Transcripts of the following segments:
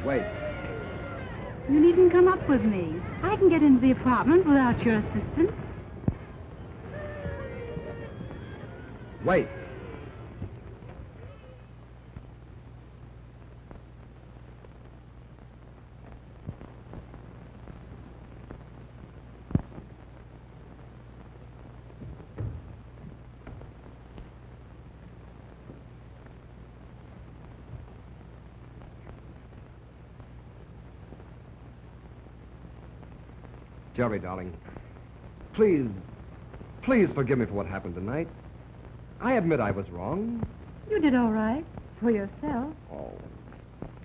Wait. You needn't come up with me. I can get into the apartment without your assistance. Wait. Jerry, darling, please forgive me for what happened tonight. I admit I was wrong. You did all right. For yourself. Oh.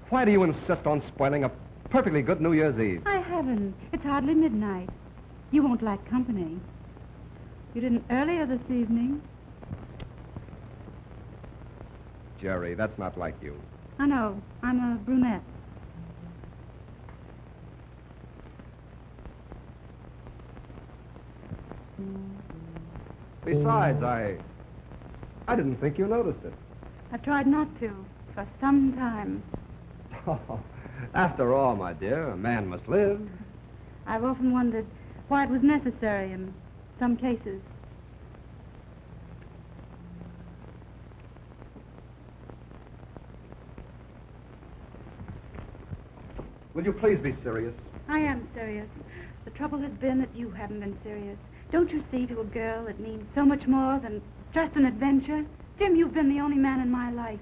Why do you insist on spoiling a perfectly good New Year's Eve? I haven't. It's hardly midnight. You won't like company. You didn't earlier this evening. Jerry, that's not like you. I know. I'm a brunette. Besides, I didn't think you noticed it. I've tried not to for some time. Oh, after all, my dear, a man must live. I've often wondered why it was necessary in some cases. Will you please be serious? I am serious. The trouble has been that you haven't been serious. Don't you see, to a girl, it means so much more than just an adventure? Jim, you've been the only man in my life.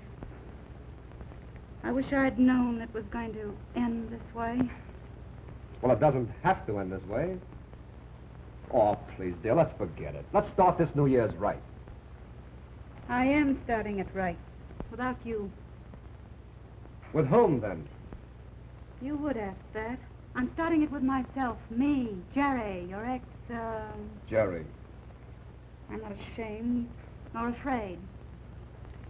I wish I'd known it was going to end this way. Well, it doesn't have to end this way. Oh, please, dear, let's forget it. Let's start this New Year's right. I am starting it right. Without you. With whom, then? You would ask that. I'm starting it with myself. Me, Jerry, your ex, Jerry. I'm not ashamed nor afraid.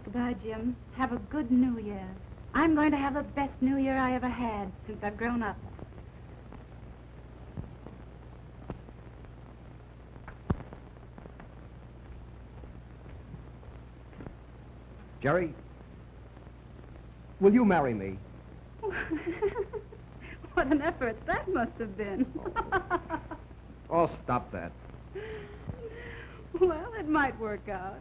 Goodbye, Jim. Have a good New Year. I'm going to have the best New Year I ever had since I've grown up. Jerry, will you marry me? What an effort that must have been. Oh, stop that. Well, it might work out.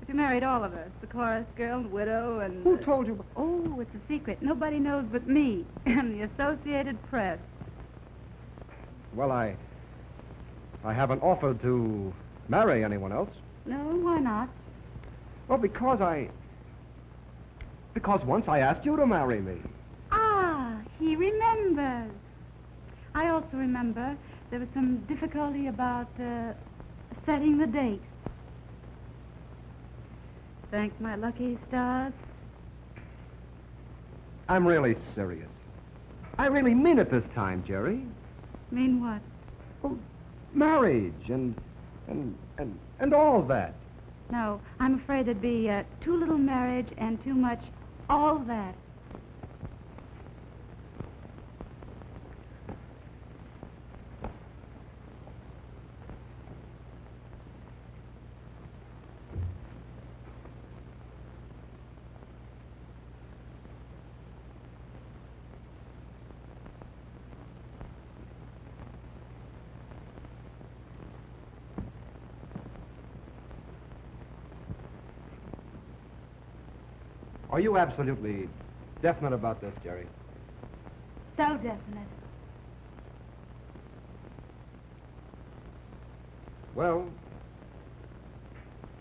If you married all of us, the chorus girl and widow and... Who told you? Oh, it's a secret. Nobody knows but me and the Associated Press. Well, I haven't offered to marry anyone else. No, why not? Well, because once I asked you to marry me. Ah, he remembers. I also remember there was some difficulty about setting the date. Thank my lucky stars. I'm really serious. I really mean it this time, Jerry. Mean what? Well, marriage and all that. No, I'm afraid it'd be too little marriage and too much all that. Are you absolutely definite about this, Jerry? So definite. Well,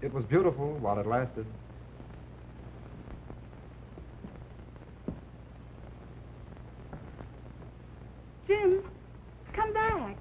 it was beautiful while it lasted. Jim, come back.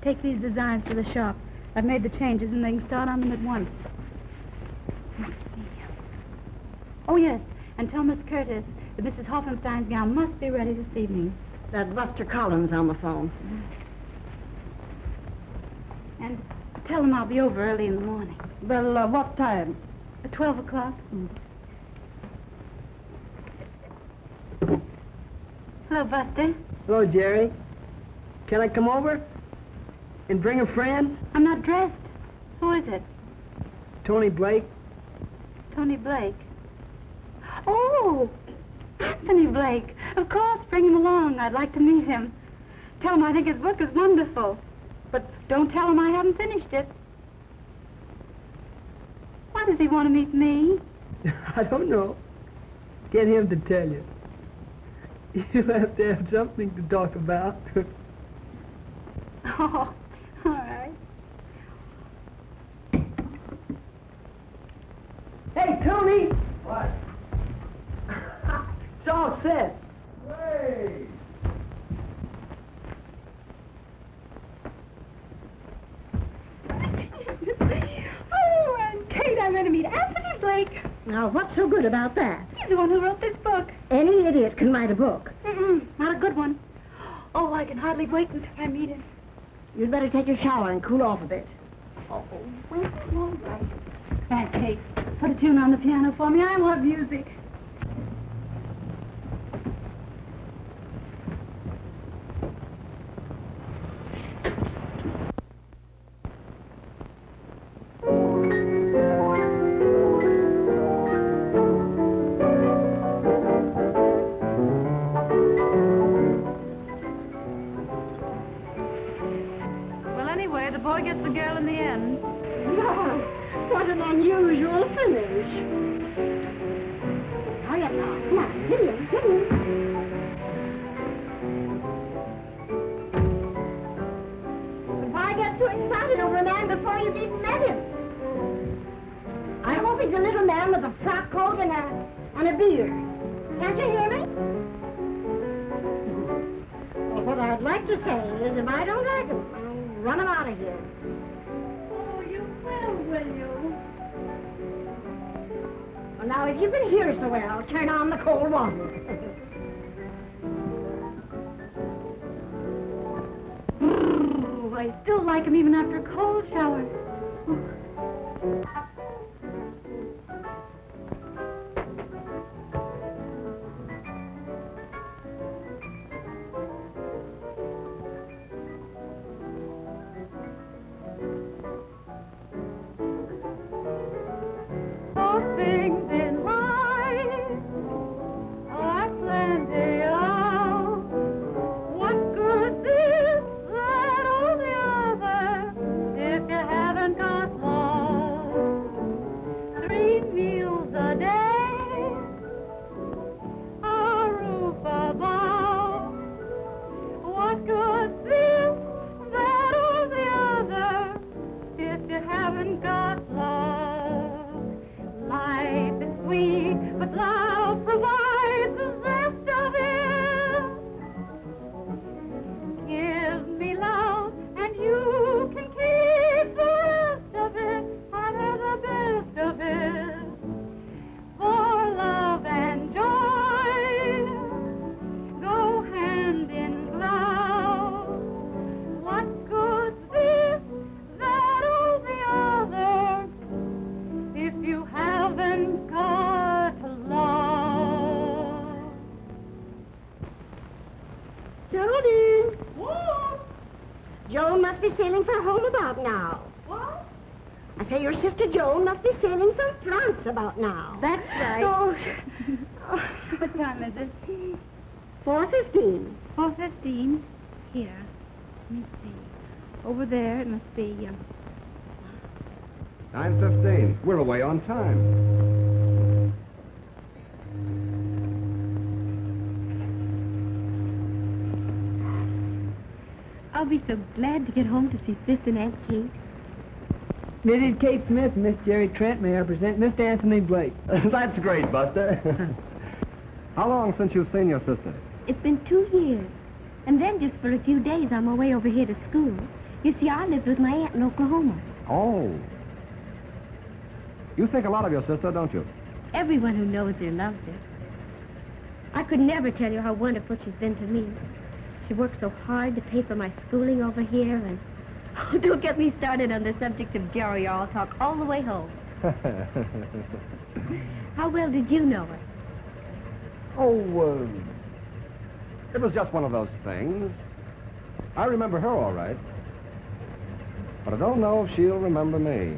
Take these designs to the shop. I've made the changes, and they can start on them at once. Let's see. Oh, yes, and tell Miss Curtis that Mrs. Hoffenstein's gown must be ready this evening. That Buster Collins on the phone. And tell them I'll be over early in the morning. Well, what time? At 12 o'clock. Hello, Buster. Hello, Jerry. Can I come over and bring a friend? I'm not dressed. Who is it? Tony Blake. Tony Blake. Oh, Anthony Blake. Of course, bring him along. I'd like to meet him. Tell him I think his book is wonderful. But don't tell him I haven't finished it. Why does he want to meet me? I don't know. Get him to tell you. You'll have to have something to talk about. Oh, all right. Hey, Tony! What? It's all set. Hey! Oh, and Kate, I'm going to meet Anthony Blake. Now, what's so good about that? He's the one who wrote this book. Any idiot can write a book. Not a good one. Oh, I can hardly wait until I meet him. You'd better take a shower and cool off a bit. Oh, well, all right. Aunt Kate, put a tune on the piano for me. I love music. Well, anyway, the boy gets the girl in the end. What an unusual finish. Hurry up now. Come on, hit him, hit him. Why get so excited over a man before you've even met him? I hope he's a little man with a frock coat and a beard. Can't you hear me? Well, what I'd like to say is if I don't like him, I'll run him out of here. Oh, you will you? Well, now, if you can hear so well, turn on the cold water. Oh, I still like him even after a cold shower. All things in life are plenty of. What good this, that, or the other, if you haven't got love? 3 meals a day, a roof above. What good this, that, or the other, if you haven't got love? Life is sweet, but love provides the zest of it. Give me love, and you can keep the rest of it. I've had the best of it. For love and joy go hand in glove. What good's this, that, or the other, if you haven't got love? Jody! What? Joan must be sailing for home about now. What? I say your sister Joan must be sailing from France about now. That's right. Oh, What time is it? 4:15. 4:15. Here. Let me see. Over there, it must be, 9:15. We're away on time. I'll be so glad to get home to see Sis and Aunt Kate. Mrs. Kate Smith, Miss Jerry Trent, may I present Mr. Anthony Blake. That's great, Buster. How long since you've seen your sister? It's been 2 years. And then just for a few days on my way over here to school. You see, I lived with my aunt in Oklahoma. Oh. You think a lot of your sister, don't you? Everyone who knows her loves her. I could never tell you how wonderful she's been to me. She worked so hard to pay for my schooling over here, and... Oh, don't get me started on the subject of Jerry, or I'll talk all the way home. How well did you know her? Oh, it was just one of those things. I remember her all right. But I don't know if she'll remember me.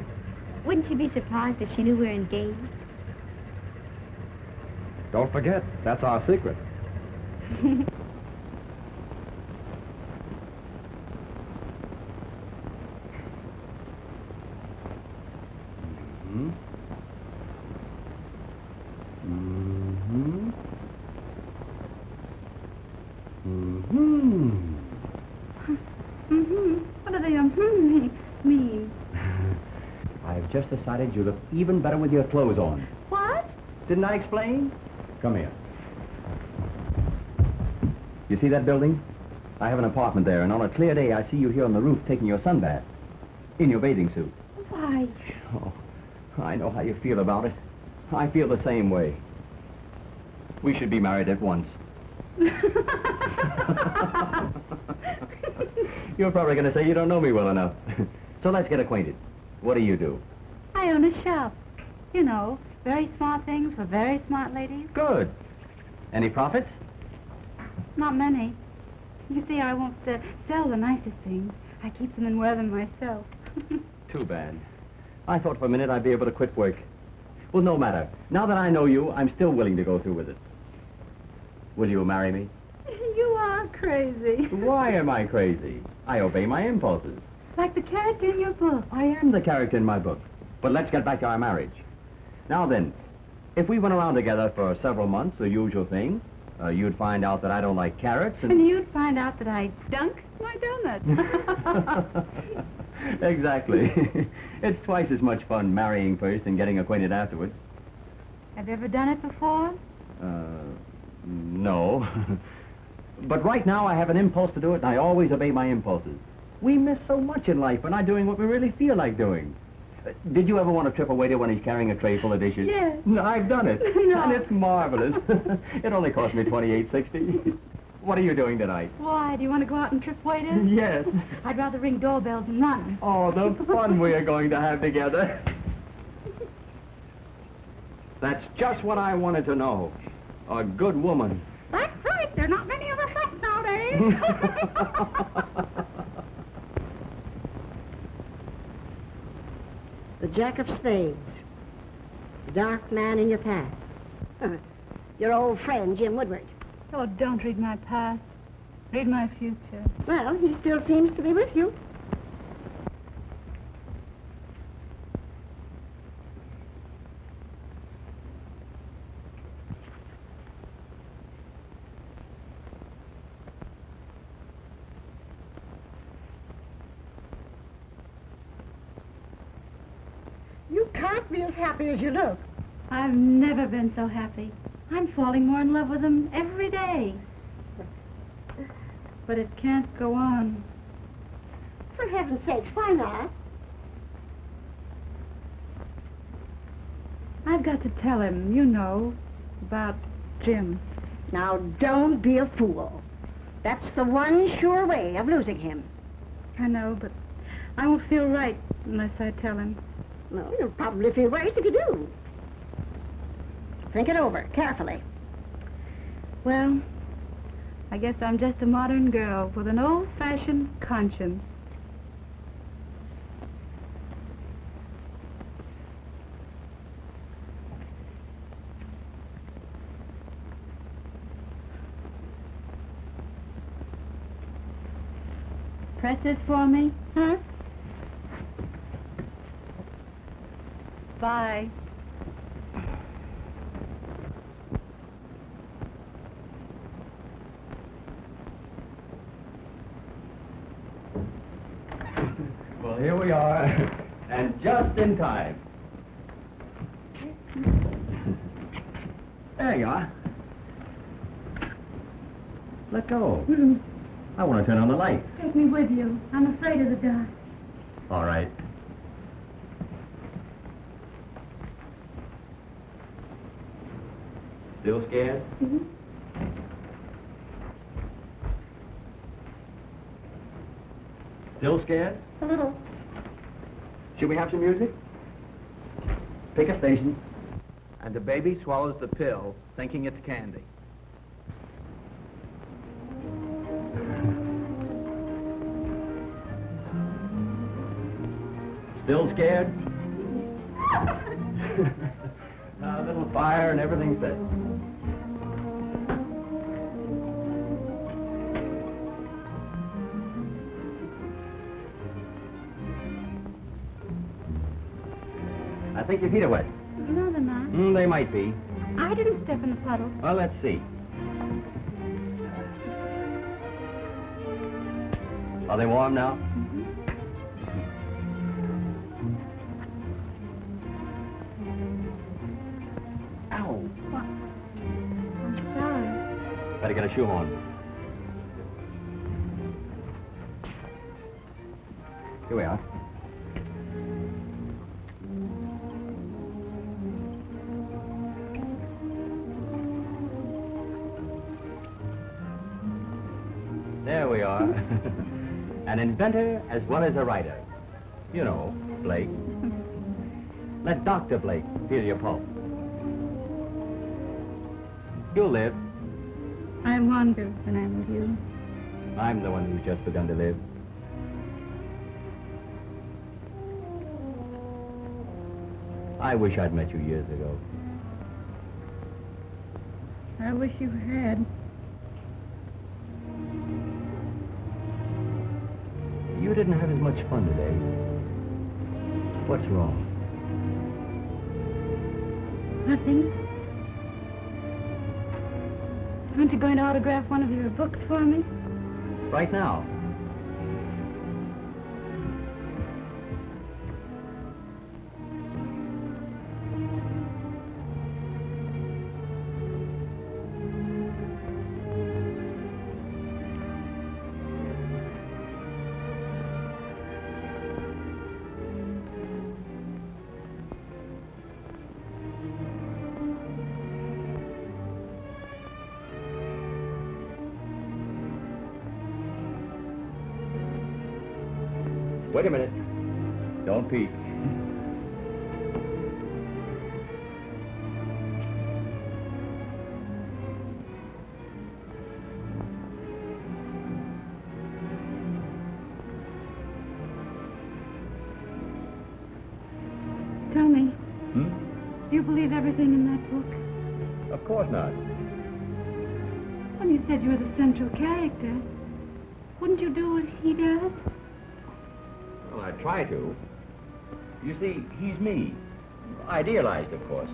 Wouldn't you be surprised if she knew we were engaged? Don't forget, that's our secret. What do they mean? I've just decided you look even better with your clothes on. What? Didn't I explain? Come here. You see that building? I have an apartment there, and on a clear day, I see you here on the roof taking your sunbath. In your bathing suit. Why? Oh, I know how you feel about it. I feel the same way. We should be married at once. You're probably going to say you don't know me well enough. So let's get acquainted. What do you do? I own a shop. You know, very smart things for very smart ladies. Good. Any profits? Not many. You see, I won't sell the nicest things. I keep them and wear them myself. Too bad. I thought for a minute I'd be able to quit work. Well, no matter. Now that I know you, I'm still willing to go through with it. Will you marry me? You are crazy. Why am I crazy? I obey my impulses. Like the character in your book. I am the character in my book. But let's get back to our marriage. Now then, if we went around together for several months, the usual thing, you'd find out that I don't like carrots And you'd find out that I dunk my donut. Exactly. It's twice as much fun marrying first and getting acquainted afterwards. Have you ever done it before? No. But right now I have an impulse to do it, and I always obey my impulses. We miss so much in life. We're not doing what we really feel like doing. Did you ever want to trip a waiter when he's carrying a tray full of dishes? Yes. No, I've done it. No. And it's marvelous. It only cost me $28.60. What are you doing tonight? Why? Do you want to go out and trip waiters? Yes. I'd rather ring doorbells and run. Oh, the fun we are going to have together. That's just what I wanted to know. A good woman. That's right. There are not many of us left nowadays. The Jack of Spades. The dark man in your past. Your old friend, Jim Woodward. Oh, don't read my past. Read my future. Well, he still seems to be with you. You can't be as happy as you look. I've never been so happy. I'm falling more in love with him every day. But it can't go on. For heaven's sakes, why not? I've got to tell him, you know, about Jim. Now, don't be a fool. That's the one sure way of losing him. I know, but I won't feel right unless I tell him. Well, you'll probably feel worse if you do. Think it over, carefully. Well, I guess I'm just a modern girl with an old-fashioned conscience. Press this for me? Huh? Bye. Well, here we are, and just in time. There you are. Let go. I want to turn on the light. Take me with you. I'm afraid of the dark. All right. Still scared? Mm-hmm. Still scared? A little. Should we have some music? Pick a station. And the baby swallows the pill, thinking it's candy. Still scared? A little fire and everything's set. I think your feet are wet. No, they're not. They might be. I didn't step in the puddle. Well, let's see. Are they warm now? Ow. What? I'm sorry. Better get a shoehorn. Here we are. There we are. An inventor as well as a writer. You know, Blake. Let Dr. Blake feel your pulse. You'll live. I wonder when I'm with you. I'm the one who's just begun to live. I wish I'd met you years ago. I wish you had. You didn't have as much fun today. What's wrong? Nothing. Aren't you going to autograph one of your books for me? Right now. Wait a minute. Don't peek. Tell me, Hmm? do you believe everything in that book? Of course not. When you said you were the central character, wouldn't you do what he does? Well, I try to. You see, he's me. Idealized, of course.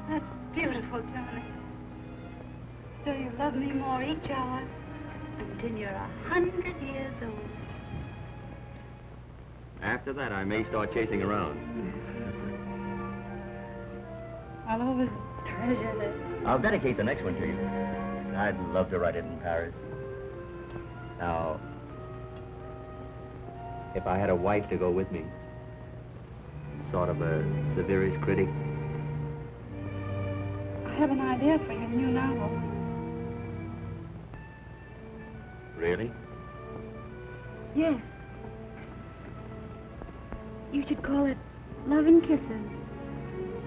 That's beautiful, Tony. So you love me more each hour until you're 100 years old. After that, I may start chasing around. I'll always treasure this. I'll dedicate the next one to you. I'd love to write it in Paris. Now, if I had a wife to go with me, sort of a severest critic. I have an idea for your new novel. Really? Yes. You should call it Love and Kisses.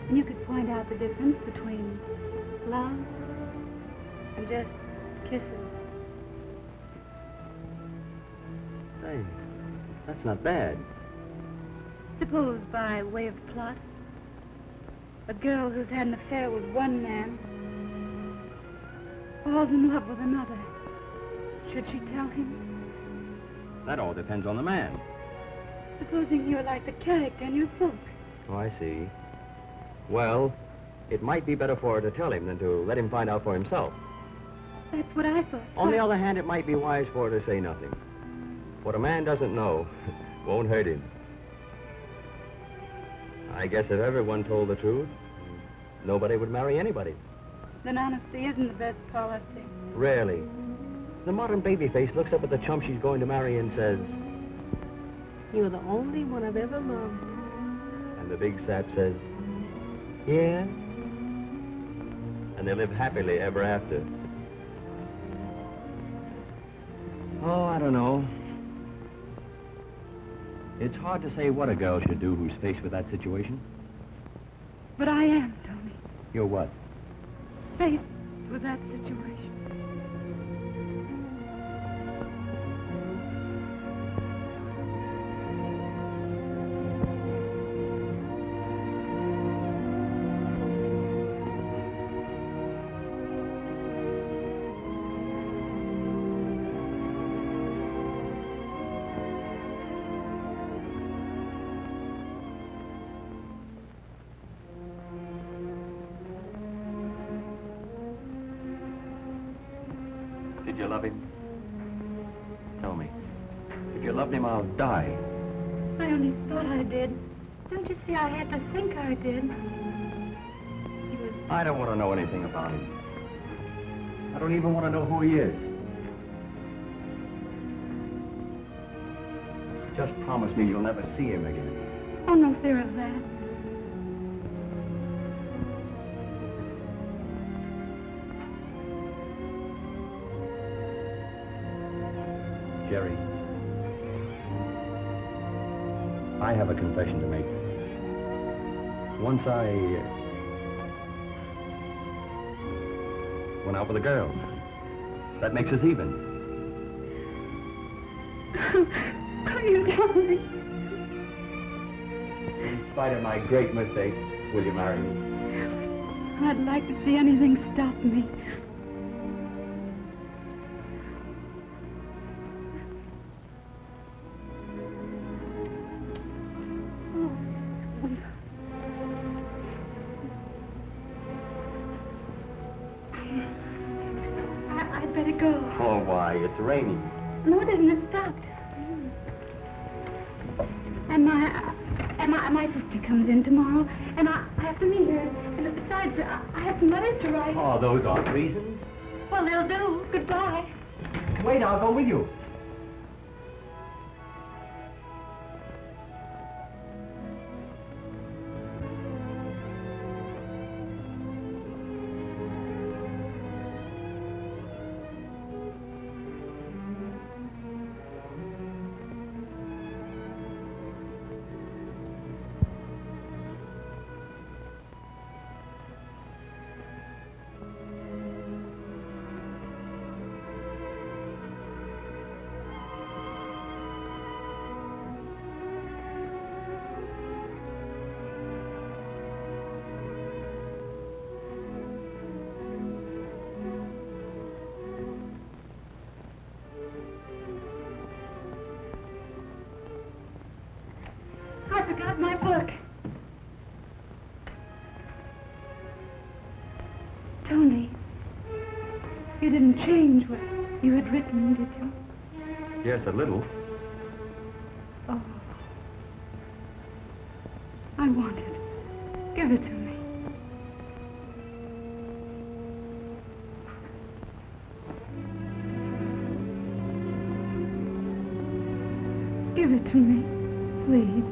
And you could point out the difference between love and just kisses. Hey, that's not bad. Suppose, by way of plot, a girl who's had an affair with one man falls in love with another. Should she tell him? That all depends on the man. Supposing you're like the character in your book. Oh, I see. Well, it might be better for her to tell him than to let him find out for himself. That's what I thought. On the other hand, it might be wise for her to say nothing. What a man doesn't know won't hurt him. I guess if everyone told the truth, nobody would marry anybody. Then honesty isn't the best policy. Rarely. The modern babyface looks up at the chump she's going to marry and says, "You're the only one I've ever loved." And the big sap says, "Yeah." And they live happily ever after. Oh, I don't know. It's hard to say what a girl should do who's faced with that situation. But I am, Tony. You're what? Faced with that situation. Did you love him? Tell me. If you loved him, I'll die. I only thought I did. Don't you see I had to think I did? He was... I don't want to know anything about him. I don't even want to know who he is. Just promise me you'll never see him again. Oh, no fear of that. Jerry, I have a confession to make. Once I went out with a girl. That makes us even. Oh, you tell me. In spite of my great mistake, will you marry me? I'd like to see anything stop me. I'd better go. Oh, why? It's raining. No, it isn't. It stopped. And my sister comes in tomorrow, and I have to meet her. And besides, I have some letters to write. Oh, those aren't reasons. Well, they'll do. Goodbye. Wait, I'll go with you. I forgot my book. Tony, you didn't change what you had written, did you? Yes, a little. Oh. I want it. Give it to me. Give it to me, please.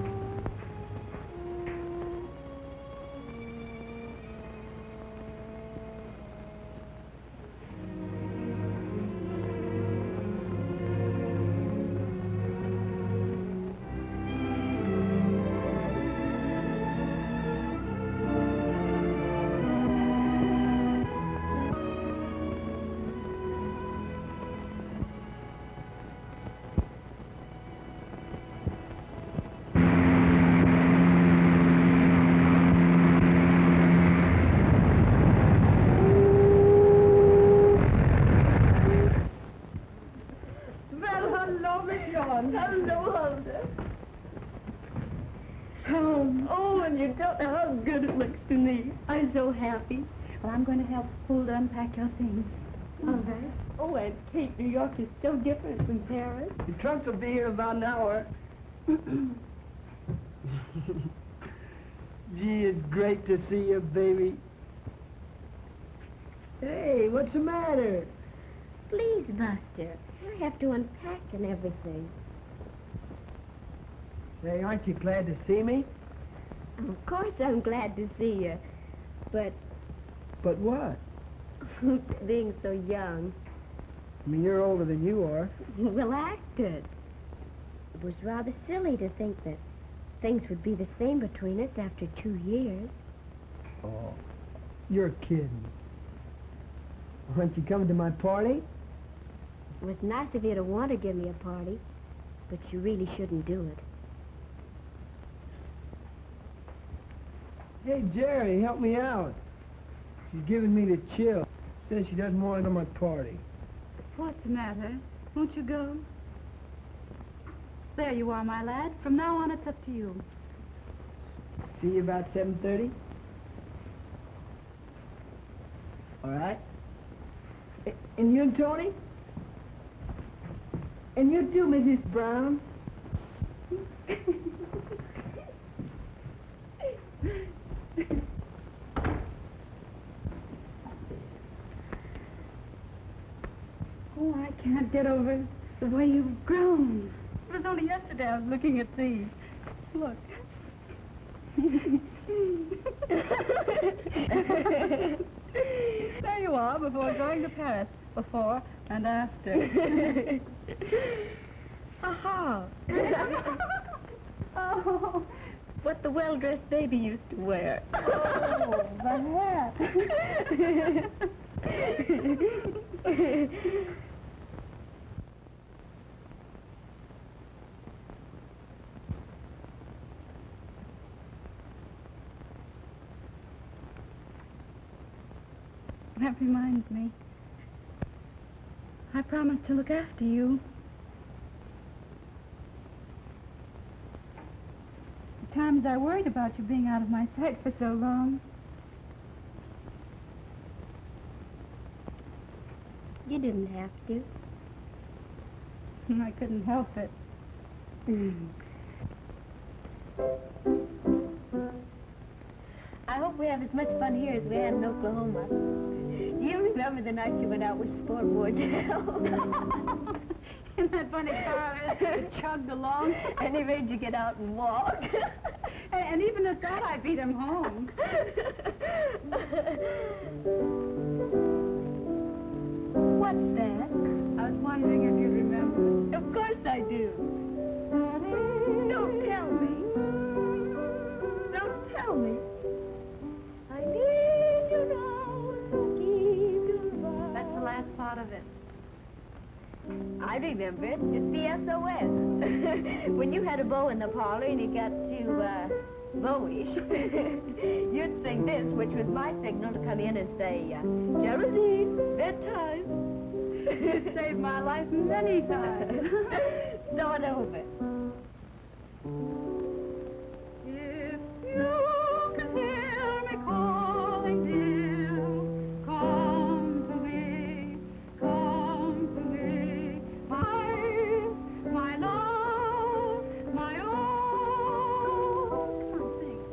Hello, Huldah. Oh, and you don't know how good it looks to me. I'm so happy. Well, I'm going to help Huldah unpack your things. All right. Oh, Aunt Kate, New York is so different from Paris. The trunks will be here in about an hour. Gee, it's great to see you, baby. Hey, what's the matter? Please, Buster. I have to unpack and everything. Hey, aren't you glad to see me? Of course I'm glad to see you. But But what? being so young, I mean, you're older than you are. well, acted. It was rather silly to think that things would be the same between us after 2 years. Oh, you're kidding. Aren't you coming to my party? It was nice of you to want to give me a party, but you really shouldn't do it. Hey, Jerry, help me out. She's giving me the chill. Says she doesn't want it on my party. What's the matter? Won't you go? There you are, my lad. From now on, it's up to you. See you about 7:30? All right? And you and Tony? And you too, Mrs. Brown? Oh, I can't get over the way you've grown. It was only yesterday I was looking at these. Look. There you are, before going to Paris. Before and after. Aha! Oh, What the well-dressed baby used to wear. oh, the hat. That reminds me. I promised to look after you. The times I worried about you being out of my sight for so long. You didn't have to. I couldn't help it. I hope we have as much fun here as we had in Oklahoma. Do you remember the night you went out with Sport Wardell? In that funny car that chugged along. And he made you get out and walk. And even at that, I beat him home. What's that? I was wondering if you'd remember. Of course I do. Don't tell me. Don't tell me. I need you now, so keep your vow. That's the last part of it. I remember it. It's the SOS. When you had a beau in the parlor and he got too, bowish, you'd sing this, which was my signal to come in and say, Geraldine, bedtime. It saved my life many times. Start over. If you can hear me calling, dear, come to me, my love, my own. Come on, sing.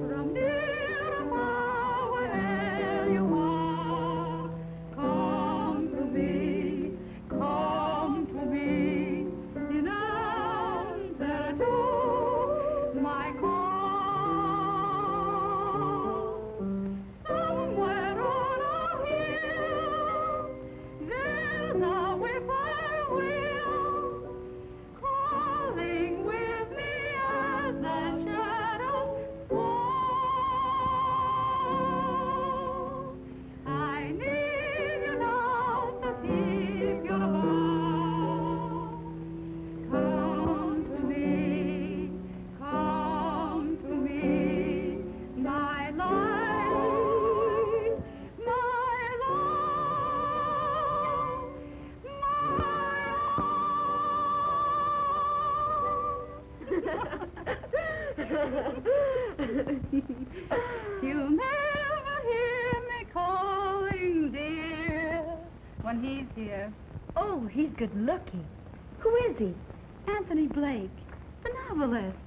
From near or far, wherever you are, come to me, in answer to my call. Somewhere on a hill, there's a whippoorwill calling with me as the shadows fall. I need you now to keep your vow. Come to me, my life, my love, You'll never hear me calling, dear, when he's here. Oh, he's good looking. Who is he? Anthony Blake, the novelist.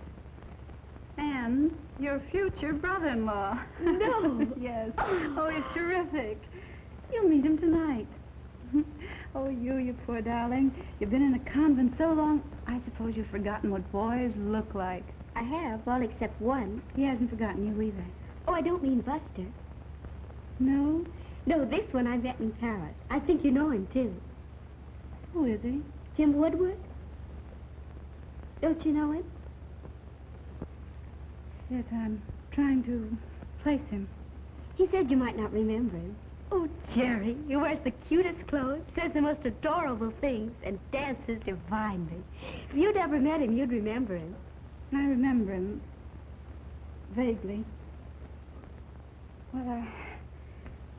And your future brother-in-law. No. Yes. Oh, he's terrific. You'll meet him tonight. Oh, you poor darling. You've been in a convent so long, I suppose you've forgotten what boys look like. I have, all except one. He hasn't forgotten you either. Oh, I don't mean Buster. No? No, this one I met in Paris. I think you know him, too. Who is he? Jim Woodward? Don't you know him? Yes, I'm trying to place him. He said you might not remember him. Oh, Jerry, he wears the cutest clothes, says the most adorable things, and dances divinely. If you'd ever met him, you'd remember him. I remember him vaguely. Well,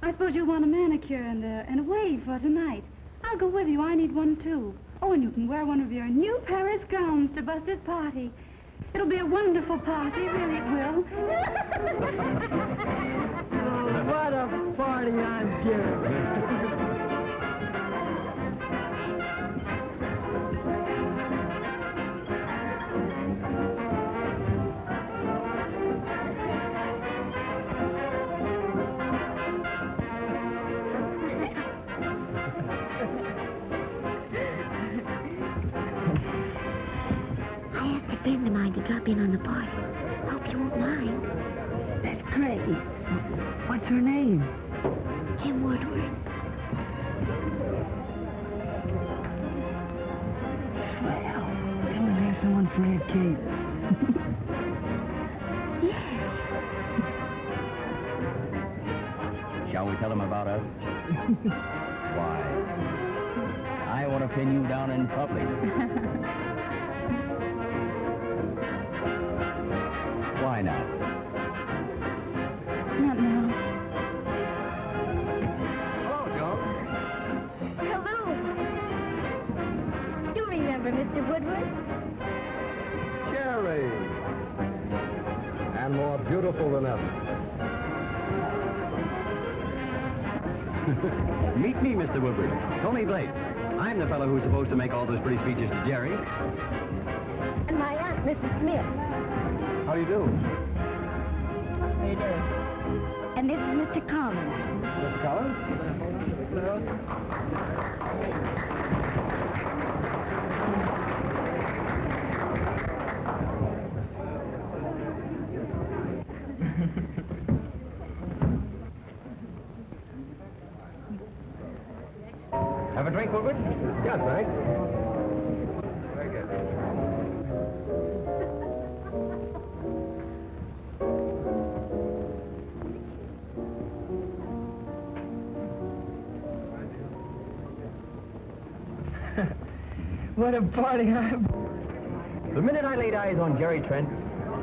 I suppose you want a manicure and a wave for tonight. I'll go with you. I need one, too. Oh, and you can wear one of your new Paris gowns to Buster's party. It'll be a wonderful party, really it will. Oh, what a party I'm giving. A friend of mine to drop in on the party. Hope you won't mind. That's great. What's her name? Jim Woodward. Swell. Come and have someone for Aunt Kate. Shall we tell him about us? Why, I want to pin you down in public. Why not? Not now. Hello, Joe. Hello. You remember Mr. Woodward? Jerry. And more beautiful than ever. Meet me, Mr. Woodward. Tony Blake. I'm the fellow who's supposed to make all those pretty speeches to Jerry. And my aunt, Mrs. Smith. How do you do? How you doing? And this is Mr. Collins. Mr. Collins? Have a drink, Woodward? Yes, thanks. Very good. What a party I'm... The minute I laid eyes on Jerry Trent,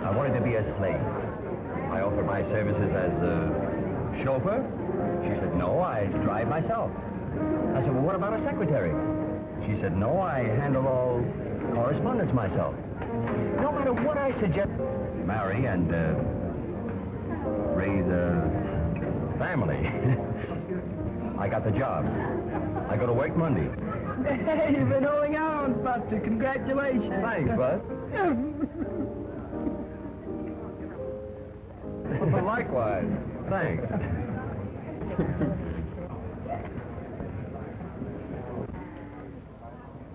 I wanted to be a slave. I offered my services as a chauffeur. She said, no, I drive myself. I said, well, what about a secretary? She said, no, I handle all correspondence myself. No matter what I suggest, marry and raise a family. I got the job. I go to work Monday. Hey, you've been holding out on Buster. Congratulations. Thanks, Bud. Well, likewise. Thanks.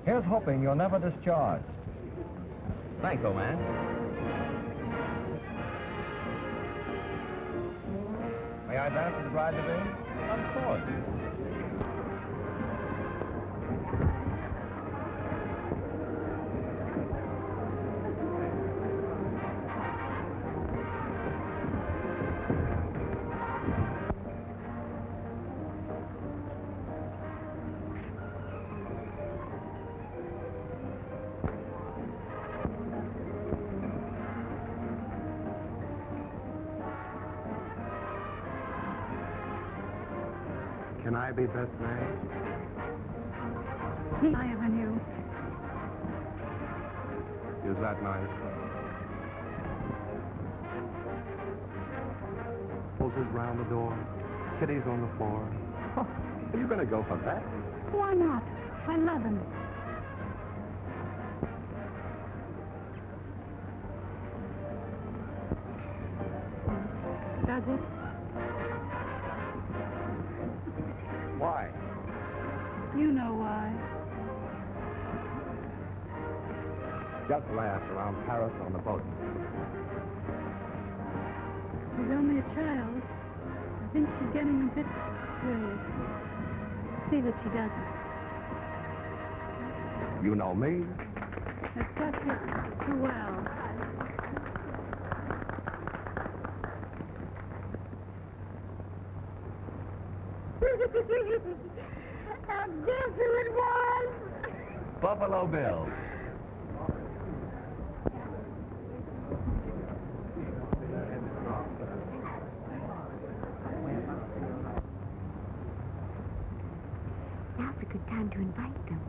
Here's hoping you're never discharged. Thanks, old man. May I dance with the bride today? Of course. Can I be best man? Higher than you. Is that nice? Roses round the door, kitties on the floor. Are you going to go for that? Why not? I love him. Does it? Why? You know why. Just laughed around Paris on the boat. She's only a child. I think she's getting a bit serious. See that she doesn't. You know me. It's just too well. How dancing it was! Buffalo Bill. Now's a good time to invite them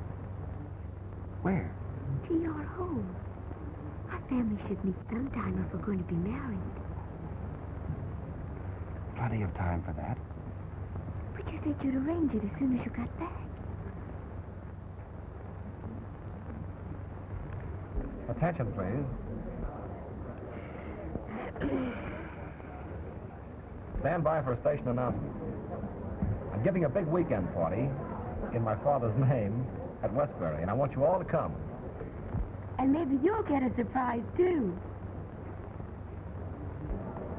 Where? to your home. Our family should meet sometime if we're going to be married. Plenty of time for that. But you said you'd arrange it as soon as you got back. Attention, please. Stand by for a station announcement. I'm giving a big weekend party in my father's name at Westbury, and I want you all to come. And maybe you'll get a surprise, too.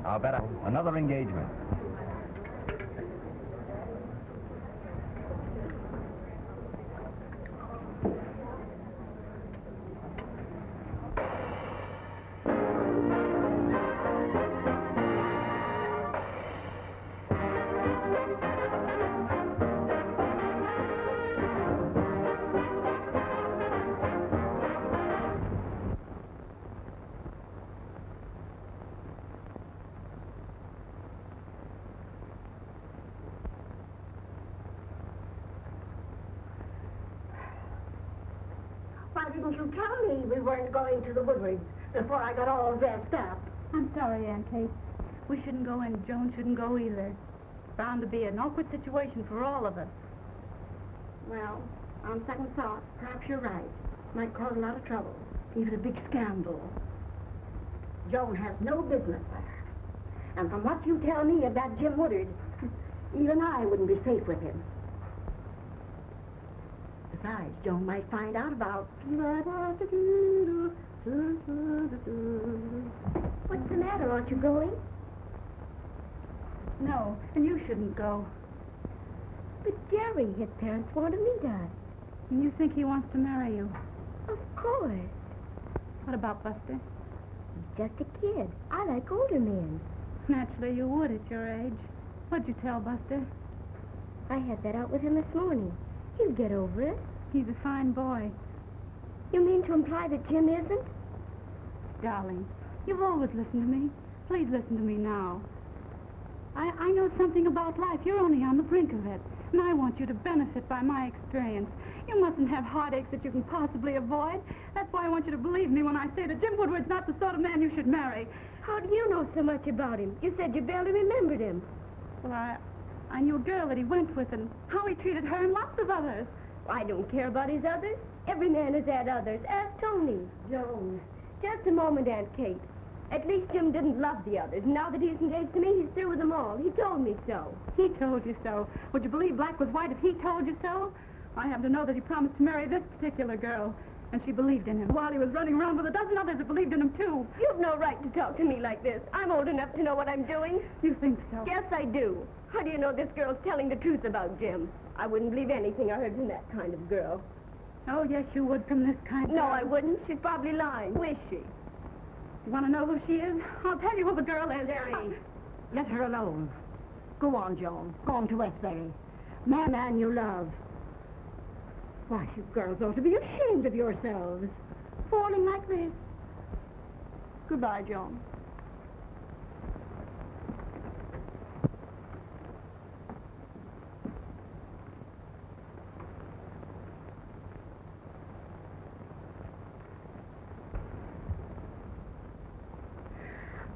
I'll bet another engagement. Why didn't you tell me we weren't going to the Woodwards before I got all dressed up? I'm sorry, Aunt Kate. We shouldn't go and Joan shouldn't go either. It's bound to be an awkward situation for all of us. Well, on second thought, perhaps you're right. Might cause a lot of trouble, even a big scandal. Joan has no business there. And from what you tell me of that Jim Woodard, even I wouldn't be safe with him. Besides, Joan might find out about... What's the matter? Aren't you going? No, and you shouldn't go. But Jerry, his parents want to meet us. And you think he wants to marry you. Of course. What about Buster? He's just a kid. I like older men. Naturally you would at your age. What'd you tell Buster? I had that out with him this morning. He'll get over it. He's a fine boy. You mean to imply that Jim isn't? Darling, you've always listened to me. Please listen to me now. I know something about life. You're only on the brink of it. And I want you to benefit by my experience. You mustn't have heartaches that you can possibly avoid. That's why I want you to believe me when I say that Jim Woodward's not the sort of man you should marry. How do you know so much about him? You said you barely remembered him. Well, I knew a girl that he went with and how he treated her and lots of others. I don't care about his others. Every man has had others. Ask Tony. Joan. Just a moment, Aunt Kate. At least Jim didn't love the others. Now that he's engaged to me, he's through with them all. He told me so. He told you so. Would you believe black was white if he told you so? I happen to know that he promised to marry this particular girl, and she believed in him, while he was running around with a dozen others that believed in him, too. You've no right to talk to me like this. I'm old enough to know what I'm doing. You think so? Yes, I do. How do you know this girl's telling the truth about Jim? I wouldn't believe anything I heard from that kind of girl. Oh, yes, you would from this kind of No, girl. I wouldn't. She's probably lying. Who is she? You want to know who she is? I'll tell you who the girl is. Jerry, let her alone. Go on, Joan. Go on to Westbury. Man you love. Why, you girls ought to be ashamed of yourselves. Falling like this. Goodbye, Joan.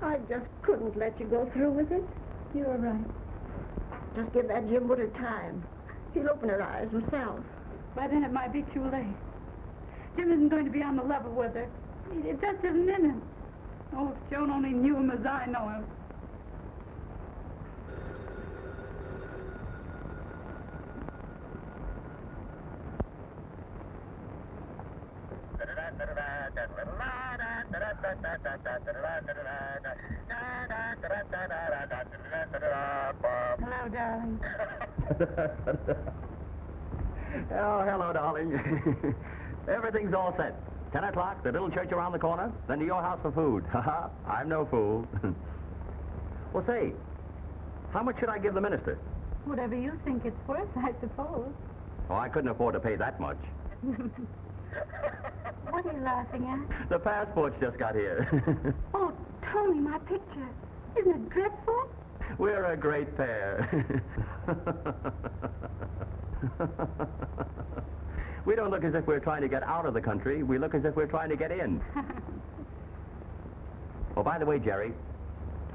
I just couldn't let you go through with it. You're right. Just give that Jim Woodard time. She'll open her eyes himself. By then it might be too late. Jim isn't going to be on the level with her. It just isn't in him. Oh, if Joan only knew him as I know him. Hello, darling. Oh, hello, darling. Everything's all set. 10 o'clock, the little church around the corner, then to your house for food. Haha, I'm no fool. Well, say, how much should I give the minister? Whatever you think it's worth, I suppose. Oh, I couldn't afford to pay that much. What are you laughing at? The passports just got here. Oh, Tony, my picture. Isn't it dreadful? We're a great pair. We don't look as if we're trying to get out of the country. We look as if we're trying to get in. Oh, by the way, Jerry,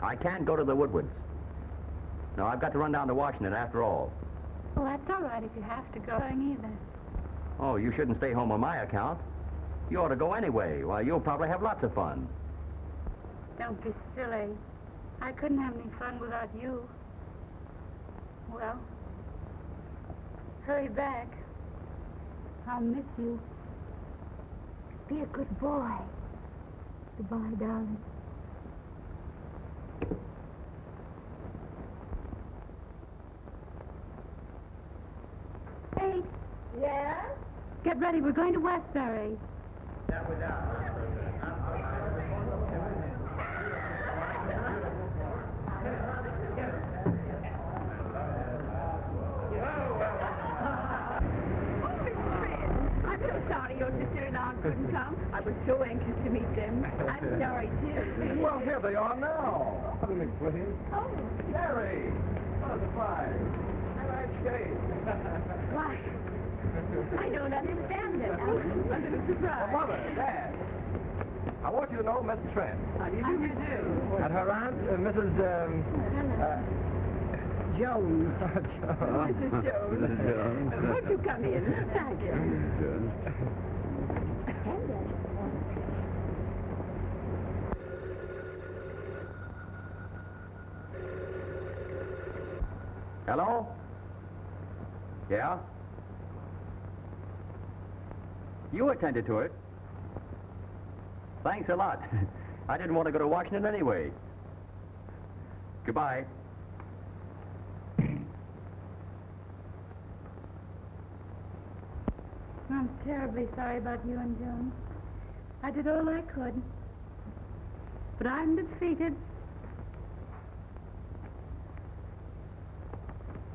I can't go to the Woodwards. No, I've got to run down to Washington after all. Well, that's all right if you have to go. Going either. Oh, you shouldn't stay home on my account. You ought to go anyway. Well, you'll probably have lots of fun. Don't be silly. I couldn't have any fun without you. Well, hurry back. I'll miss you. Be a good boy. Goodbye, darling. Hey. Yeah? Get ready. We're going to Westbury. I'm so sorry your sister and aunt couldn't come. I was so anxious to meet them. I'm sorry, too. Well, here they are now. What an explain. Oh, Jerry! What a surprise. Nice shave. why? I don't understand it. I'm a little surprised. Mother, Dad. I want you to know Miss Trent. How do you do? And her aunt, Mrs. Jones. Mrs. Jones. Won't you come in? Thank you. Hello? Yeah? You attended to it. Thanks a lot. I didn't want to go to Washington anyway. Goodbye. I'm terribly sorry about you and Joan. I did all I could. But I'm defeated.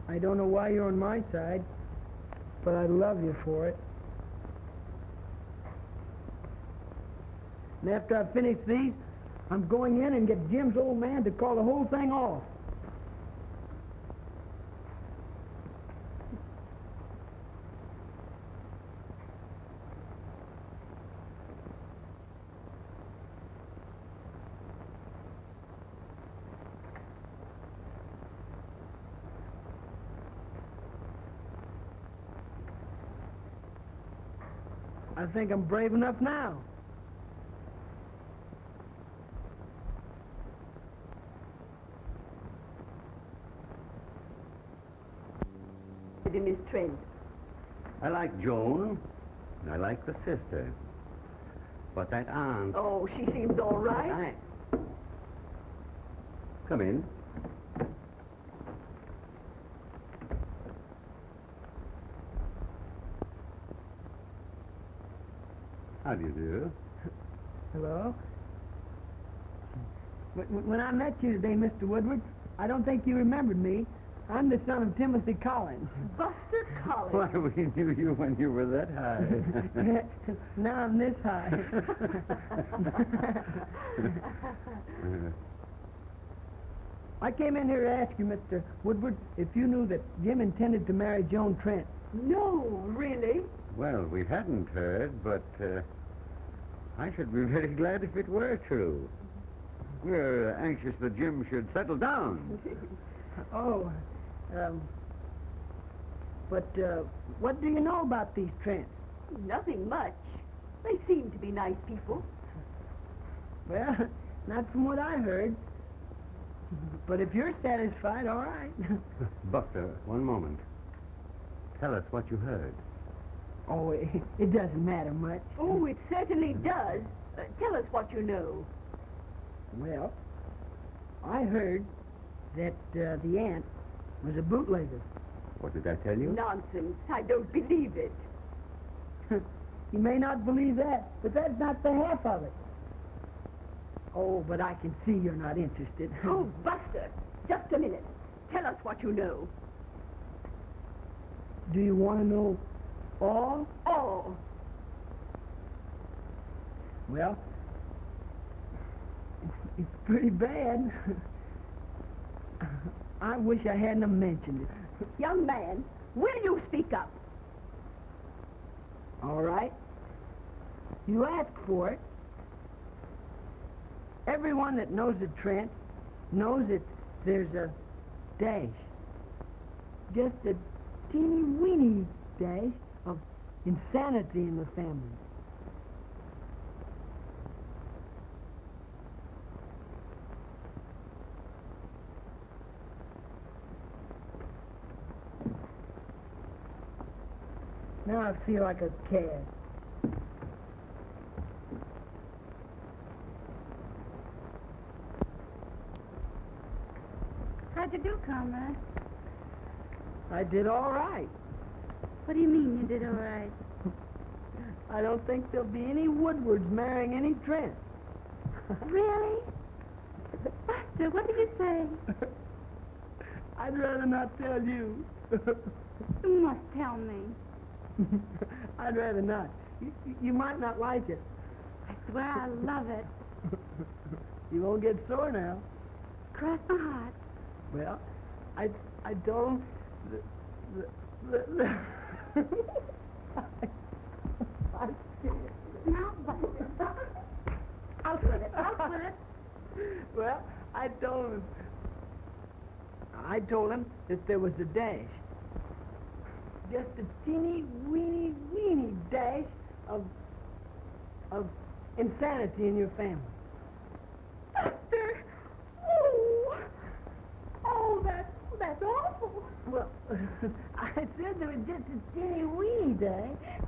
I don't know why you're on my side, but I love you for it. And after I finish these, I'm going in and get Jim's old man to call the whole thing off. I think I'm brave enough now. Miss Trent. I like Joan. I like the sister. But that aunt... Oh, she seems all right. Come in. How do you do? Hello? When I met you today, Mr. Woodward, I don't think you remembered me. I'm the son of Timothy Collins. Buster Collins. Why, we knew you when you were that high. Now I'm this high. I came in here to ask you, Mr. Woodward, if you knew that Jim intended to marry Joan Trent. No, really? Well, we hadn't heard, but I should be very glad if it were true. We're anxious that Jim should settle down. Oh, But, what do you know about these Trents? Nothing much. They seem to be nice people. Well, not from what I heard. But if you're satisfied, all right. Buster, one moment. Tell us what you heard. Oh, it doesn't matter much. Oh, it certainly does. Tell us what you know. Well, I heard that the aunt was a bootlegger. What did I tell you? Nonsense. I don't believe it. You may not believe that, but that's not the half of it. Oh, but I can see you're not interested. Oh, Buster, just a minute. Tell us what you know. Do you want to know all? All. Well, it's pretty bad. I wish I hadn't have mentioned it. Young man, will you speak up? All right. You asked for it. Everyone that knows the Trent knows that there's a dash. Just a teeny-weeny dash of insanity in the family. Now I feel like a cad. How'd you do, comrade? I did all right. What do you mean you did all right? I don't think there'll be any Woodwards marrying any Trent. Really? Buster, what did you say? I'd rather not tell you. You must tell me. I'd rather not. You might not like it. I swear I love it. You won't get sore now. Cross my heart. Well, I told him Now, Buster. Out with it. Out with it. Well, I told him that there was a dash. Just a teeny-weeny dash of insanity in your family. Buster! Oh, that's awful. Well, I said there was just a teeny-weeny dash.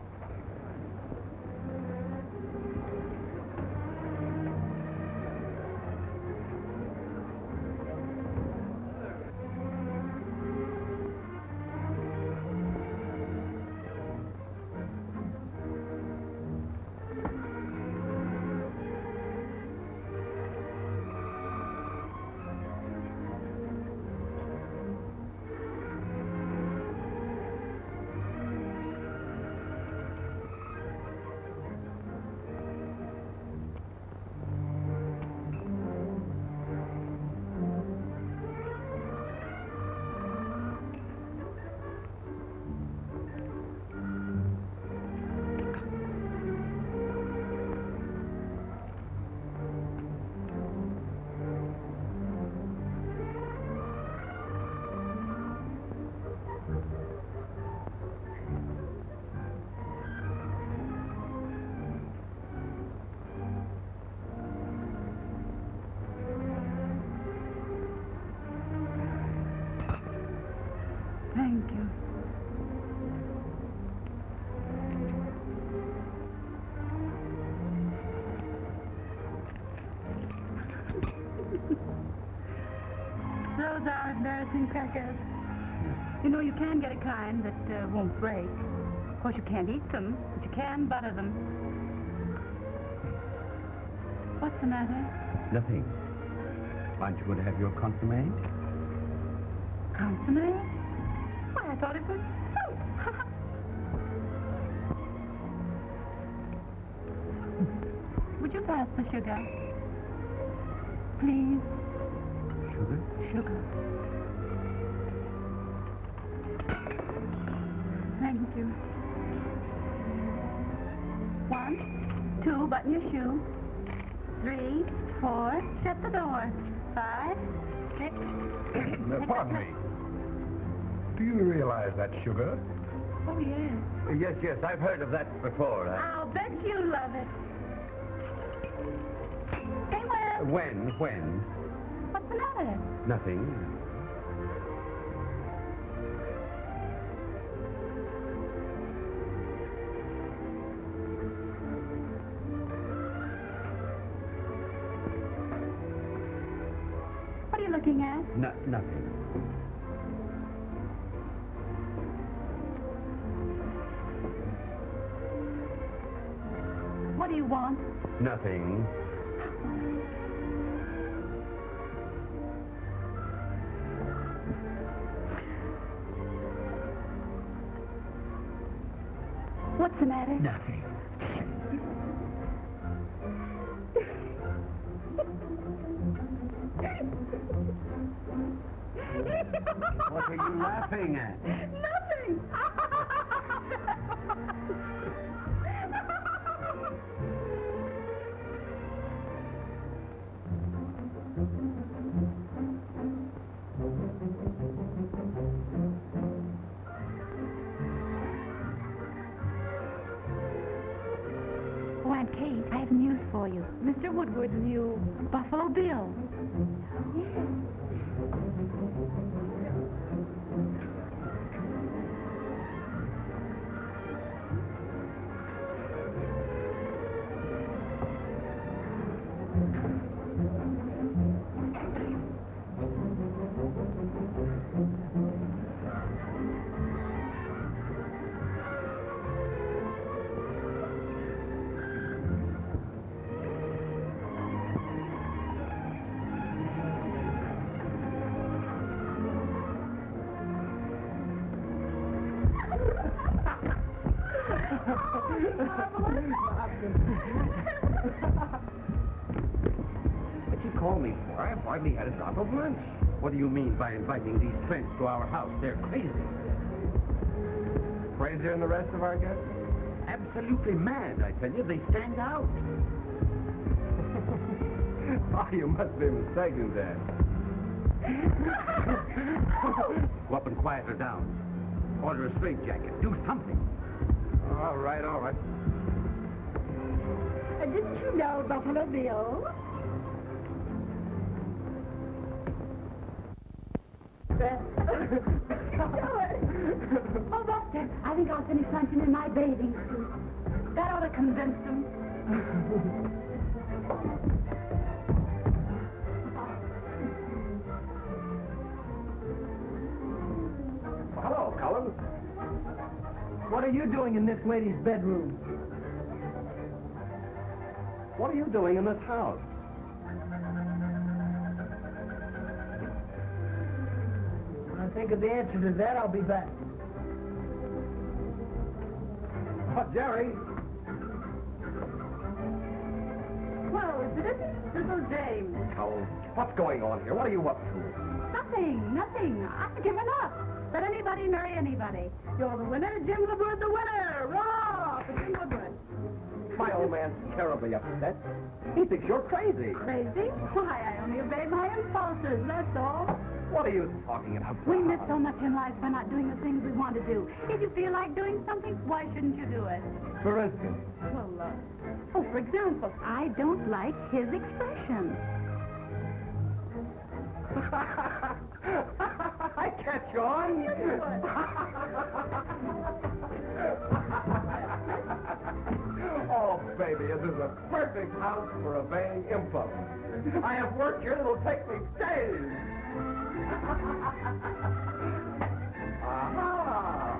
Thank you. Those are embarrassing crackers. You know, you can get a kind that won't break. Of course, you can't eat them, but you can butter them. What's the matter? Nothing. Aren't you going to have your consommé? Consommé? Why, I thought it was soup. Would you pass the sugar? Please. Sugar? Sugar. Thank you. 1, 2, button your shoe. 3, 4, shut the door. 5, 6. Pardon me. Do you realize that, Sugar? Oh, yes. Yes, I've heard of that before. I'll bet you love it. Hey, Wes. When? What's the matter? Nothing. What are you looking at? Nothing. What do you want? Nothing. What's the matter? Nothing. What are you laughing at? Nothing. Oh, Aunt Kate, I have news for you. Mr. Woodward's new Buffalo Bill. What'd you call me for? I've hardly had a drop of lunch. What do you mean by inviting these Trents to our house? They're crazy. Crazier than the rest of our guests? Absolutely mad, I tell you. They stand out. Oh, you must be mistaken, Dad. Go up and quiet her down. Order a straitjacket. Do something. All right. Didn't you know Buffalo Bill? Oh, Buster, I think I'll finish luncheon in my bathing suit. That ought to convince them. Hello, Cullen. What are you doing in this lady's bedroom? What are you doing in this house? When I think of the answer to that, I'll be back. Oh, Jerry. Well, is it? Little James. Cullen, what's going on here? What are you up to? Nothing. I've given up. Let anybody marry anybody. You're the winner, Jim Woodward the winner. Raw for Jim Woodward. My old man's terribly upset. He thinks you're crazy. Crazy? Why, I only obey my impulses, that's all. What are you talking about? We miss so much in life by not doing the things we want to do. If you feel like doing something, why shouldn't you do it? For instance? Well, for example, I don't like his expression. I catch on. Oh, baby, this is a perfect house for obeying impulse. I have work here that'll take me days. Aha!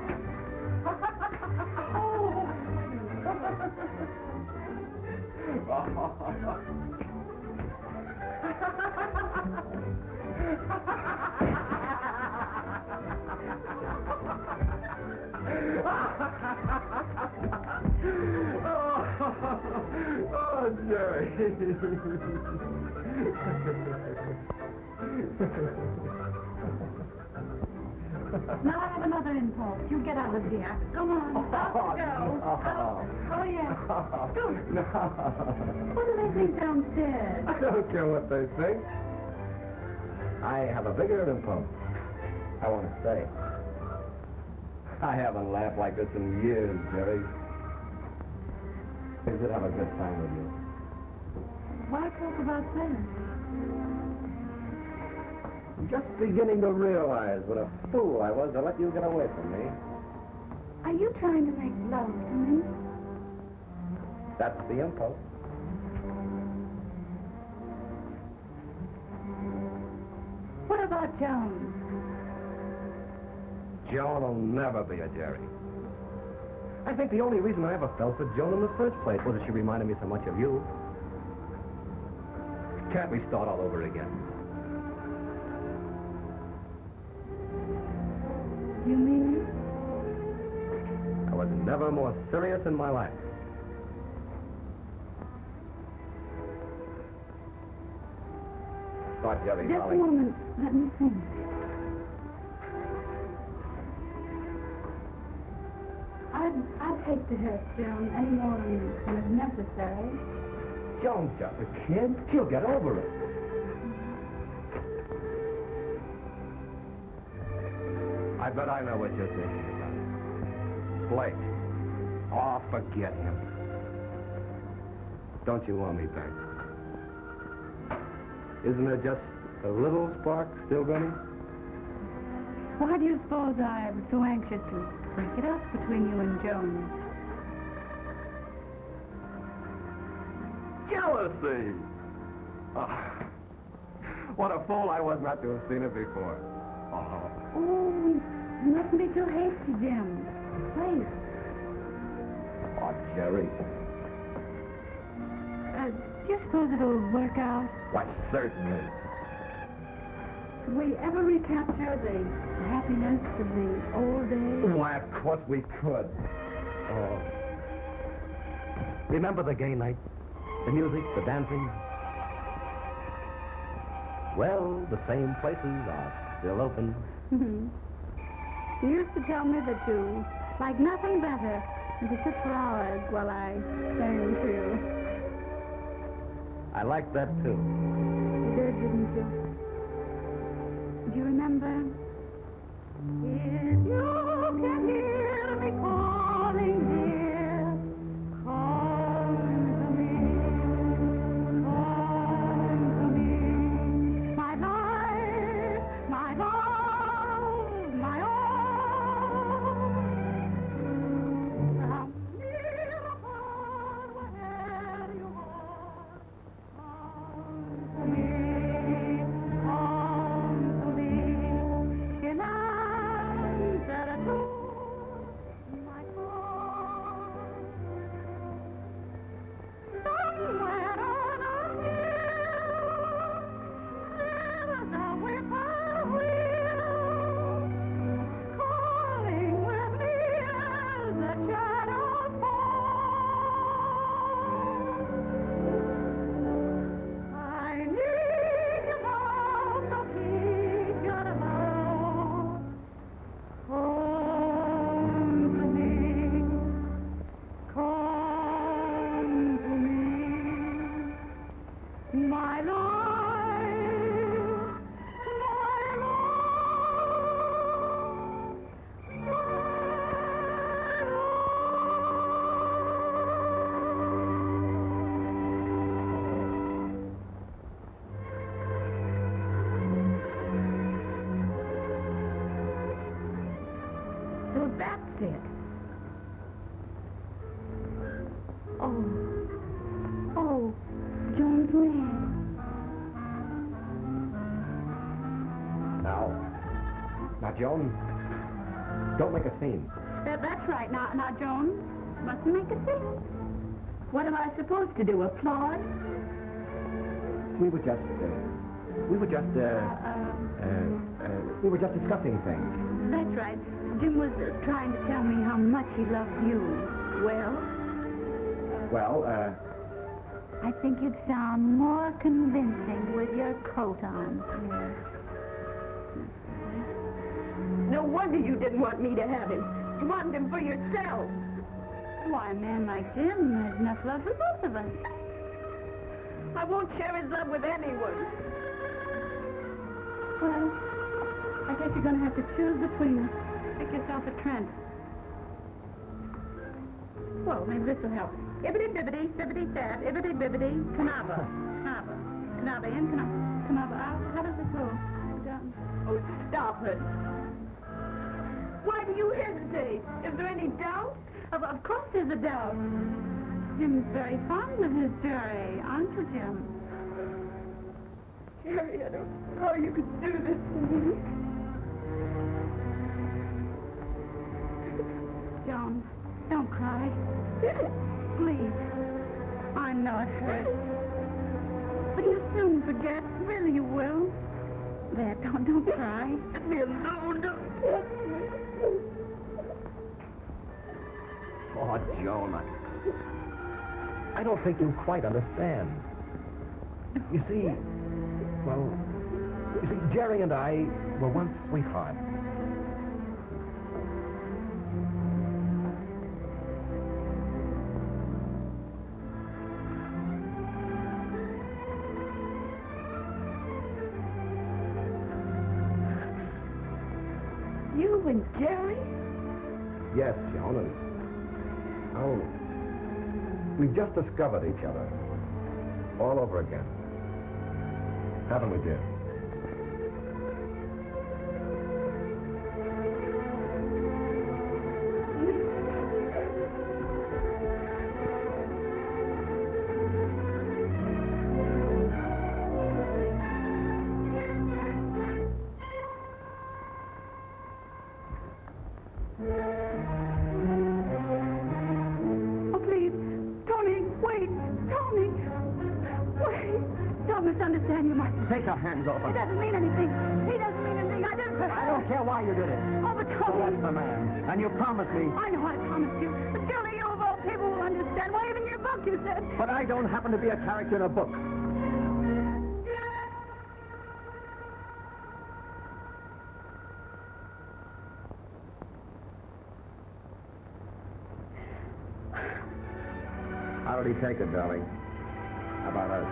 Oh, Jerry. Now I have another impulse. You get out of here. Come on, stop to go. Oh, yeah. Go. No. What do they think downstairs? I don't care what they think. I have a bigger impulse. I want to stay. I haven't laughed like this in years, Jerry. I did have a good time with you. Why talk about that? I'm just beginning to realize what a fool I was to let you get away from me. Are you trying to make love to me? That's the impulse. What about Joan? Joan will never be a Jerry. I think the only reason I ever fell for Joan in the first place was that she reminded me so much of you. Can't we start all over again? You mean it? I was never more serious in my life. Start, Jerry, Just a darling. moment. Let me think. I'd hate to hurt Joan any more than is necessary. Joan's just a kid. She'll get over it. I bet I know what you're thinking about. Blake. Oh, forget him. Don't you want me back? Isn't there just a little spark still burning? Why do you suppose I'm so anxious to break it up between you and Joan? Jealousy! Oh, what a fool I was not to have seen it before. Oh. Oh, you mustn't be too hasty, Jim. Please. Oh, Jerry. Do you suppose it'll work out? Why, certainly. Could we ever recapture the happiness of the old days? Why, of course we could. Oh. Remember the gay night? The music, the dancing? Well, the same places are still open. You used to tell me that you like nothing better than to sit for hours while I sang to you. I like that, too. You did, didn't you? Do you remember? If you can hear me calling, dear, come to me, come to me. My life, my love, my all. Come near upon wherever you are. Come to me, come to me. In answer to my call. Somewhere on a hill, there is a whippoorwill, calling with me as the shadows fall. I need you both to keep your love. Come to me, come to me, my life, my love, So that's it. Oh, Joan's ring. Now, Joan, don't make a scene. That's right. Now, Joan, mustn't make a scene. What am I supposed to do? Applaud? We were just discussing things. That's right. Jim was trying to tell me how much he loved you. Well, I think you'd sound more convincing with your coat on. No wonder you didn't want me to have him. You wanted him for yourself. Why, a man like Jim has enough love for both of us. I won't share his love with anyone. Well, I guess you're going to have to choose between us. Pick yourself a Trent. Well, maybe this will help. Ibbity-bibbity, bibbity-stab, ibbity-bibbity, canava. Canava. Canava in, canava out. How does it go? Down. Oh, stop it. Why do you hesitate? Is there any doubt? Of course there's a doubt. Jim's very fond of his Jerry, aren't you, Jim? Jerry, I don't know how you could do this to me. Joan, don't cry. Please. I know it hurts. But you'll soon forget. Really, you will. There, don't cry. Let me alone. Don't touch me. Oh, Joan, I don't think you quite understand. You see, Jerry and I were once sweethearts. You and Jerry? Yes, Joan, and we've just discovered each other all over again. Haven't we, dear? Oh, please. Tony, wait. Tony. Wait. Don't misunderstand you, Martin. Take your hands off It him. doesn't mean anything. He doesn't mean anything. I didn't. I don't care why you did it. Oh, but Tony. That's the man. And you promised me. I know I promised you. But surely you of all people will understand. Why, even your book, you said. But I don't happen to be a character in a book. How did he take it, darling? How about us?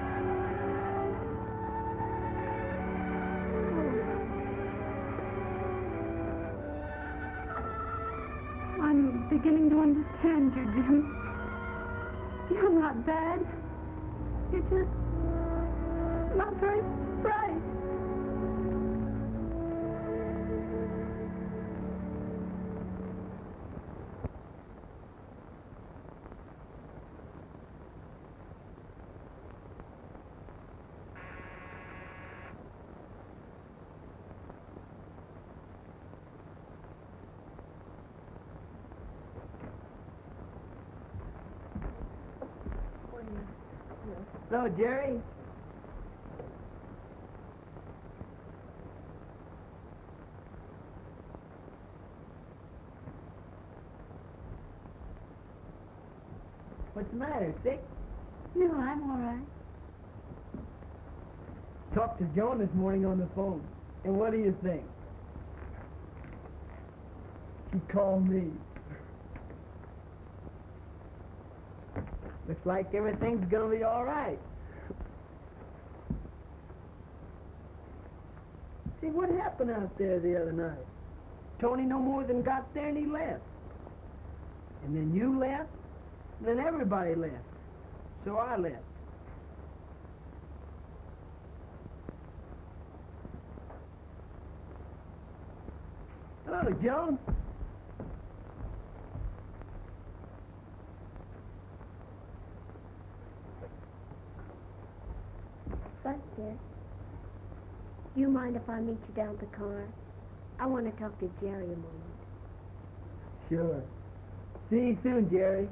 I'm beginning to understand you, Jim. You're not bad. You're just not very bright. So, Jerry? What's the matter, sick? No, I'm all right. Talked to Joan this morning on the phone. And what do you think? She called me. Looks like everything's gonna be all right. See, what happened out there the other night? Tony no more than got there and he left. And then you left, and then everybody left. So I left. Hello, Joan. Buster, do you mind if I meet you down at the car? I want to talk to Jerry a moment. Sure. See you soon, Jerry.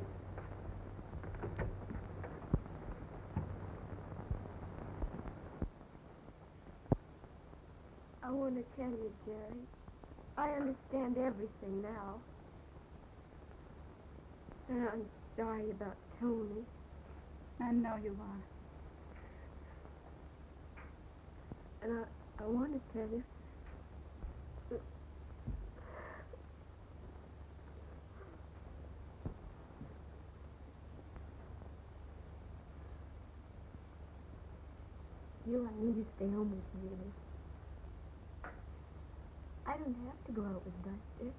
I want to tell you, Jerry, I understand everything now. And I'm sorry about Tony. I know you are. And I want to tell you. You want me to stay home with you. I don't have to go out with Buster.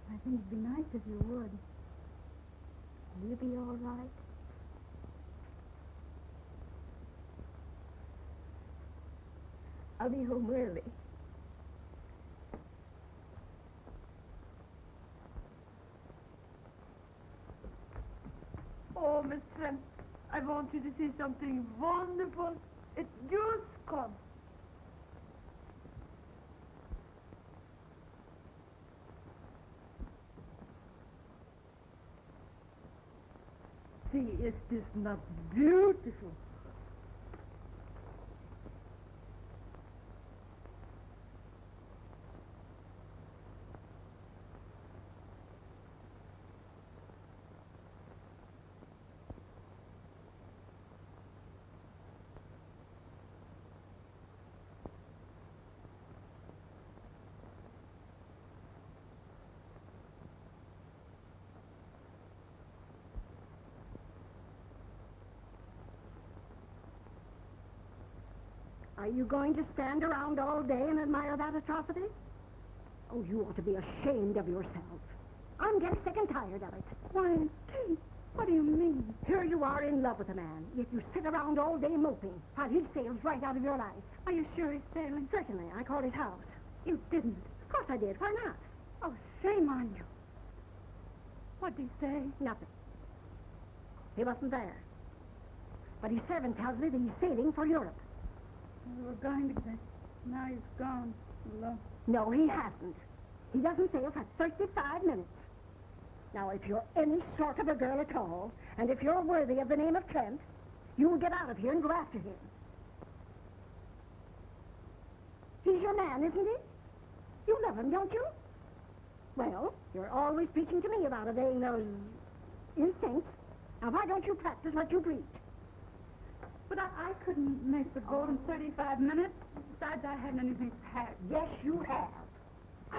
I think it'd be nice if you would. Will you be all right? I'll be home early. Oh, Miss Trent, I want you to see something wonderful. It's just come. See, is this not beautiful? Are you going to stand around all day and admire that atrocity? Oh, you ought to be ashamed of yourself. I'm getting sick and tired of it. Why, Kate, what do you mean? Here you are in love with a man, yet you sit around all day moping while he sails right out of your life. Are you sure he's sailing? Certainly, I called his house. You didn't. Of course I did. Why not? Oh, shame on you. What'd he say? Nothing. He wasn't there. But his servant tells me that he's sailing for Europe. We were going to get... Now he's gone. Hello. No, he hasn't. He doesn't sail for 35 minutes. Now, if you're any sort of a girl at all, and if you're worthy of the name of Trent, you will get out of here and go after him. He's your man, isn't he? You love him, don't you? Well, you're always preaching to me about obeying those instincts. Now, why don't you practice what you preach? But I couldn't make the boat in 35 minutes. Besides, I hadn't anything packed. Yes, you have.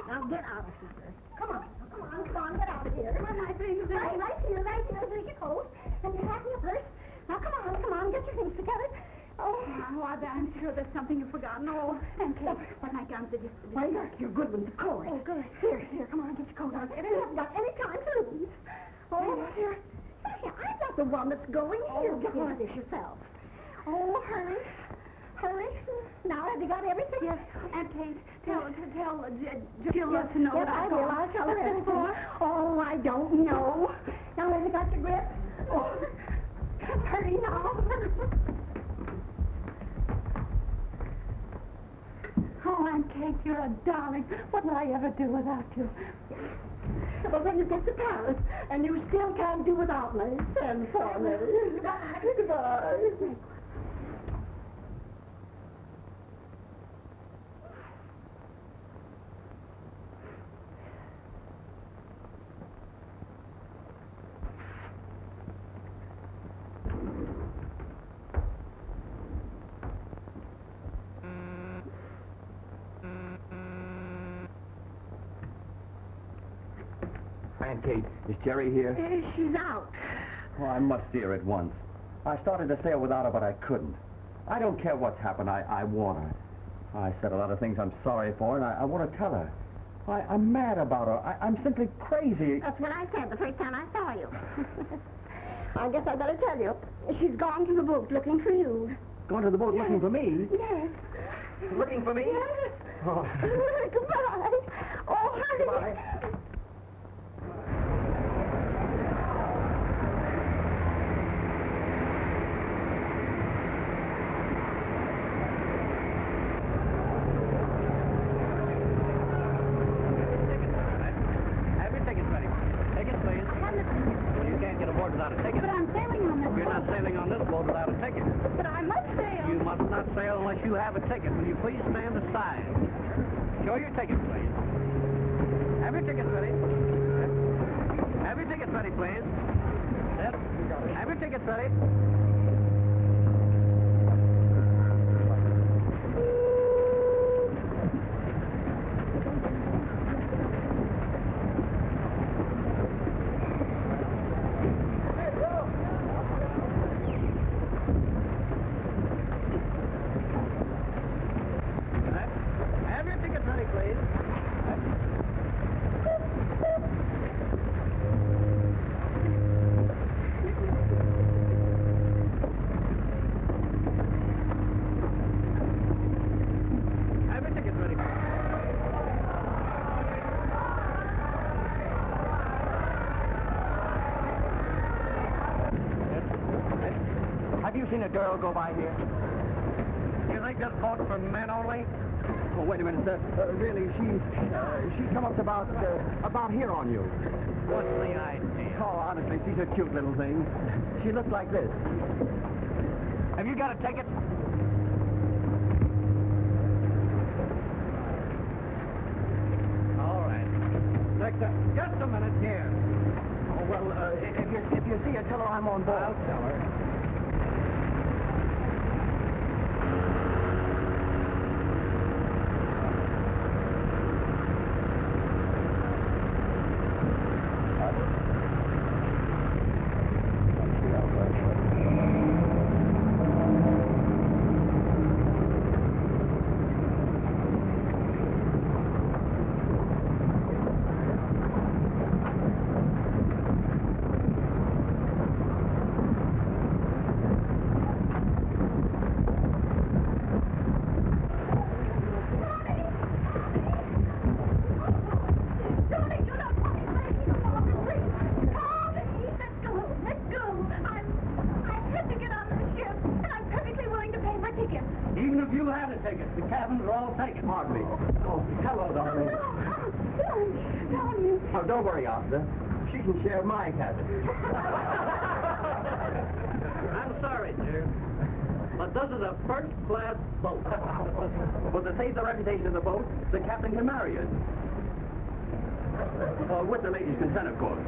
Now, get out of here. Come on, get out of here. Where are my things? Right here. There's your coat, and your hat and your purse. Now, come on, get your things together. Oh, I'm sure there's something you've forgotten. Oh, and Kate, what my gowns did you... Why, your good ones, of course. Oh, good. Here, come on, get your coat on. I haven't got any time to lose. Oh, here. I'm not the one that's going. Here, get one of this yourself. Oh, hurry. Now, have you got everything? Yes, and Kate, tell Jill Yes, to know yes, that I will. I'll tell her everything. Oh, I don't know. Now, have you got your grip? Oh, hurry now. Oh, Aunt Kate, you're a darling. What would I ever do without you? But when you get to Paris, and you still can't do without me, send for me. Goodbye. Aunt Kate, is Jerry here? She's out. Oh, I must see her at once. I started to sail without her, but I couldn't. I don't care what's happened. I want her. I said a lot of things I'm sorry for, and I want to tell her. I'm mad about her. I'm simply crazy. That's what I said the first time I saw you. I guess I better tell you. She's gone to the boat looking for you. Going to the boat looking for me? Yes. Looking for me? Yes. Oh. Goodbye. Oh, honey. Goodbye. Without a ticket. But I'm sailing on this You're boat. not sailing on this boat without a ticket. But I must sail. You must not sail unless you have a ticket. Will you please stand aside? Show your ticket, please. Have your tickets ready. Have your tickets ready, please. Yep. Have your tickets ready. you seen a girl go by here? You think this boat's for men only? Oh, wait a minute, sir. Really, she come up about here on you. What's the idea? Oh, honestly, she's a cute little thing. She looks like this. Have you got a ticket? All right. Just a minute here. Oh, well, if you see her, tell her I'm on board. I'll tell her. Even if you had a ticket, the cabins are all taken. Pardon me. Oh, hello, darling. Oh, don't worry, officer. She can share my cabin. I'm sorry, dear, but this is a first-class boat. Well, to save the reputation of the boat, the captain can marry us. With the lady's consent, of course.